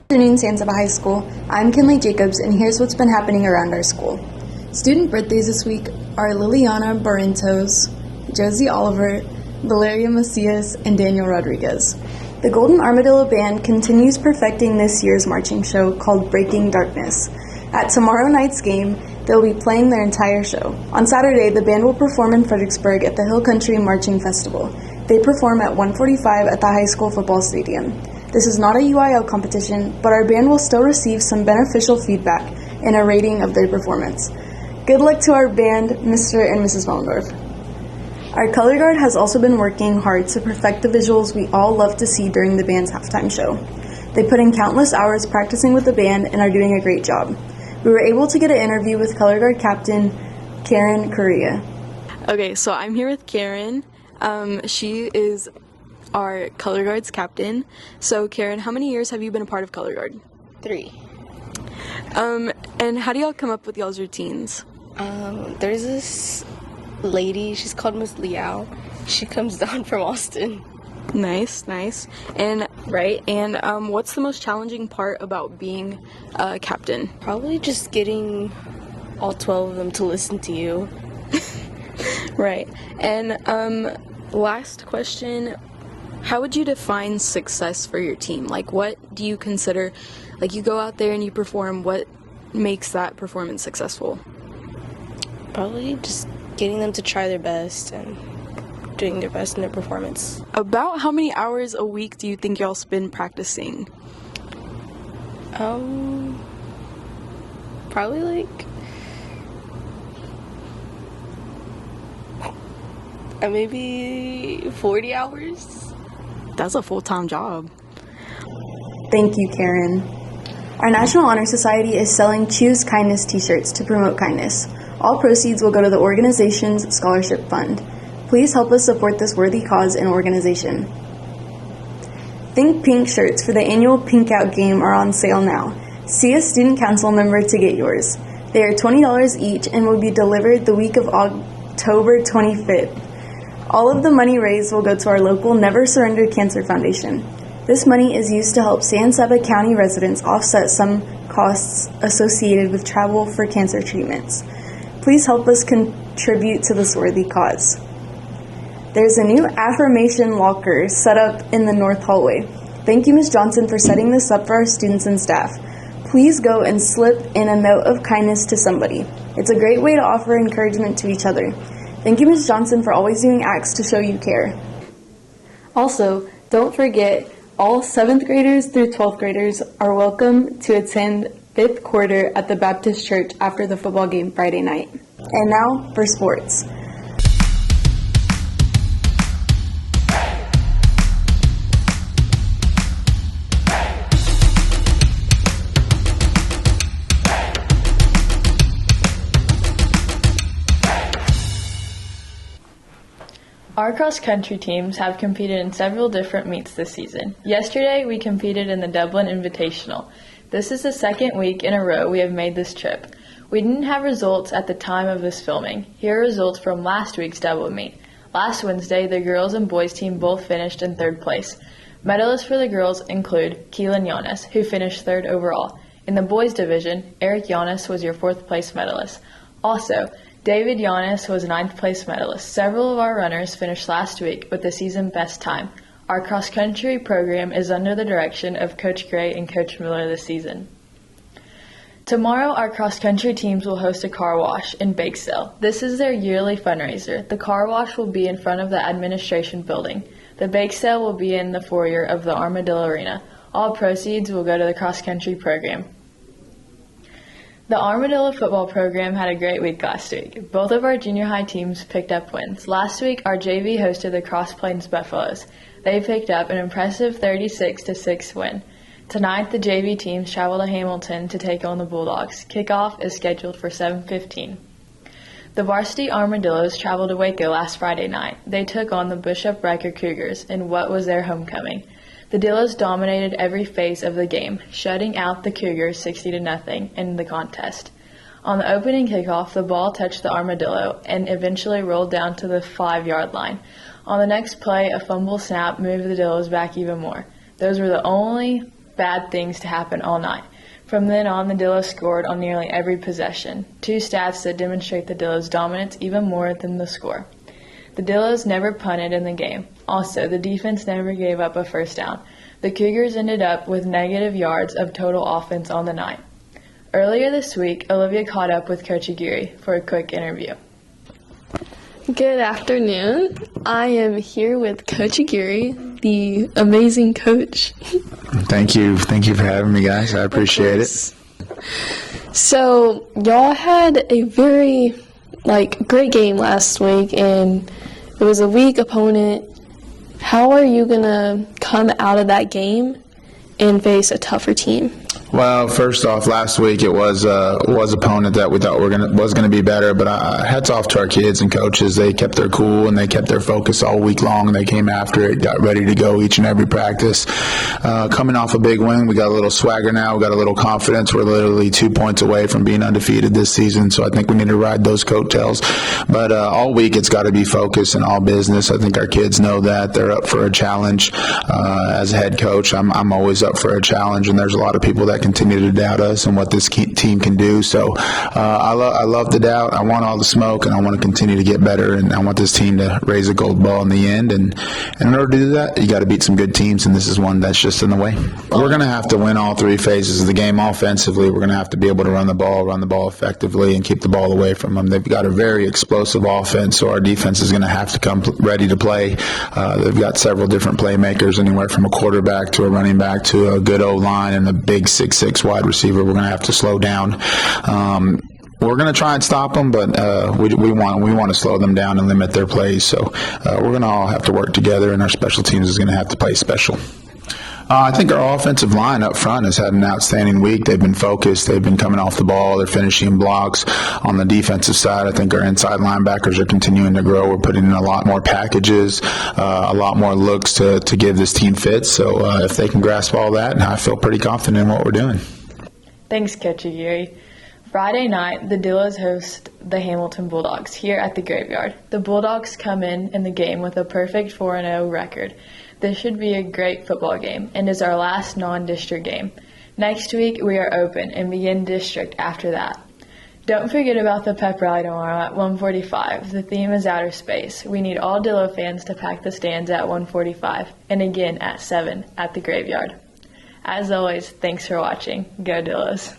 Good afternoon, San Saba High School. I'm Kinley Jacobs, and here's what's been happening around our school. Student birthdays this week are Liliana Barrientos, Josie Oliver, Valeria Macias, and Daniel Rodriguez. The Golden Armadillo Band continues perfecting this year's marching show called Breaking Darkness. At tomorrow night's game, they'll be playing their entire show. On Saturday, the band will perform in Fredericksburg at the Hill Country Marching Festival. They perform at 1:45 at the high school football stadium. This is not a UIL competition, but our band will still receive some beneficial feedback and a rating of their performance. Good luck to our band, Mr. and Mrs. Wellendorf. Our color guard has also been working hard to perfect the visuals we all love to see during the band's halftime show. They put in countless hours practicing with the band and are doing a great job. We were able to get an interview with color guard captain Karen Correa. Okay, so I'm here with Karen. She is our color guard's captain. So Karen, how many years have you been a part of color guard? 3. And how do y'all come up with y'all's routines? There's this lady, she's called Miss Liao. She comes down from Austin. Nice. And what's the most challenging part about being a captain? Probably just getting all 12 of them to listen to you. Right. And last question, how would you define success for your team? Like, what do you consider, like, you go out there and you perform, what makes that performance successful? Probably just getting them to try their best and doing their best in their performance. About how many hours a week do you think y'all spend practicing? Probably like maybe 40 hours. That's a full-time job. Thank you, Karen. Our National Honor Society is selling Choose Kindness t-shirts to promote kindness. All proceeds will go to the organization's scholarship fund. Please help us support this worthy cause and organization. Think Pink shirts for the annual Pink Out game are on sale now. See a student council member to get yours. They are $20 each and will be delivered the week of October 25th. All of the money raised will go to our local Never Surrender Cancer Foundation. This money is used to help San Saba County residents offset some costs associated with travel for cancer treatments. Please help us contribute to this worthy cause. There's a new affirmation locker set up in the north hallway. Thank you, Ms. Johnson, for setting this up for our students and staff. Please go and slip in a note of kindness to somebody. It's a great way to offer encouragement to each other. Thank you, Ms. Johnson, for always doing acts to show you care. Also, don't forget, all 7th graders through 12th graders are welcome to attend 5th quarter at the Baptist Church after the football game Friday night. And now for sports. Our cross-country teams have competed in several different meets this season. Yesterday, we competed in the Dublin Invitational. This is the second week in a row we have made this trip. We didn't have results at the time of this filming. Here are results from last week's Dublin meet. Last Wednesday, the girls and boys team both finished in 3rd place. Medalists for the girls include Keelan Yanis, who finished 3rd overall. In the boys division, Eric Yanis was your 4th place medalist. Also, David Yanis was a 9th place medalist. Several of our runners finished last week with the season best time. Our cross-country program is under the direction of Coach Gray and Coach Miller this season. Tomorrow, our cross-country teams will host a car wash in Bakesdale. This is their yearly fundraiser. The car wash will be in front of the administration building. The Bakesdale will be in the foyer of the Armadillo Arena. All proceeds will go to the cross-country program. The Armadillo football program had a great week last week. Both of our junior high teams picked up wins. Last week, our JV hosted the Cross Plains Buffaloes. They picked up an impressive 36-6 win. Tonight, the JV teams travel to Hamilton to take on the Bulldogs. Kickoff is scheduled for 7:15. The varsity Armadillos traveled to Waco last Friday night. They took on the Bishop Riker Cougars in what was their homecoming. The Dillos dominated every phase of the game, shutting out the Cougars 60-0 in the contest. On the opening kickoff, the ball touched the Armadillo and eventually rolled down to the 5-yard line. On the next play, a fumble snap moved the Dillos back even more. Those were the only bad things to happen all night. From then on, the Dillos scored on nearly every possession, 2 stats that demonstrate the Dillos' dominance even more than the score. The Dillos never punted in the game. Also, the defense never gave up a first down. The Cougars ended up with negative yards of total offense on the night. Earlier this week, Olivia caught up with Coach Aguirre for a quick interview. Good afternoon. I am here with Coach Aguirre, the amazing coach. Thank you. Thank you for having me, guys. I appreciate it. So, y'all had a very, great game last week, and it was a weak opponent. How are you going to come out of that game and face a tougher team? Well, first off, last week it was opponent that we thought was going to be better, but hats off to our kids and coaches. They kept their cool and they kept their focus all week long, and they came after it, got ready to go each and every practice. Coming off a big win, we got a little swagger now, we got a little confidence. We're literally 2 points away from being undefeated this season, so I think we need to ride those coattails. But all week it's got to be focus and all business. I think our kids know that. They're up for a challenge. As a head coach, I'm always up for a challenge, and there's a lot of people that continue to doubt us and what this team can do. So I love the doubt. I want all the smoke, and I want to continue to get better, and I want this team to raise a gold ball in the end. And in order to do that, you got to beat some good teams, and this is one that's just in the way. We're going to have to win all 3 phases of the game. Offensively, we're going to have to be able to run the ball effectively, and keep the ball away from them. They've got a very explosive offense, so our defense is going to have to come ready to play. They've got several different playmakers, anywhere from a quarterback to a running back to a good O-line and a big 6'6" wide receiver. We're going to have to slow down. We're going to try and stop them, but we want to slow them down and limit their plays. So we're going to all have to work together, and our special teams is going to have to play special. I think our offensive line up front has had an outstanding week. They've been focused. They've been coming off the ball. They're finishing blocks. On the defensive side, I think our inside linebackers are continuing to grow. We're putting in a lot more packages, a lot more looks to give this team fits. So if they can grasp all that, I feel pretty confident in what we're doing. Thanks, Coach Aguirre. Friday night, the Dillos host the Hamilton Bulldogs here at the Graveyard. The Bulldogs come in the game with a perfect 4-0 record. This should be a great football game and is our last non-district game. Next week, we are open and begin district after that. Don't forget about the pep rally tomorrow at 1:45. The theme is outer space. We need all Dillo fans to pack the stands at 1:45 and again at 7 at the Graveyard. As always, thanks for watching. Go Dillos.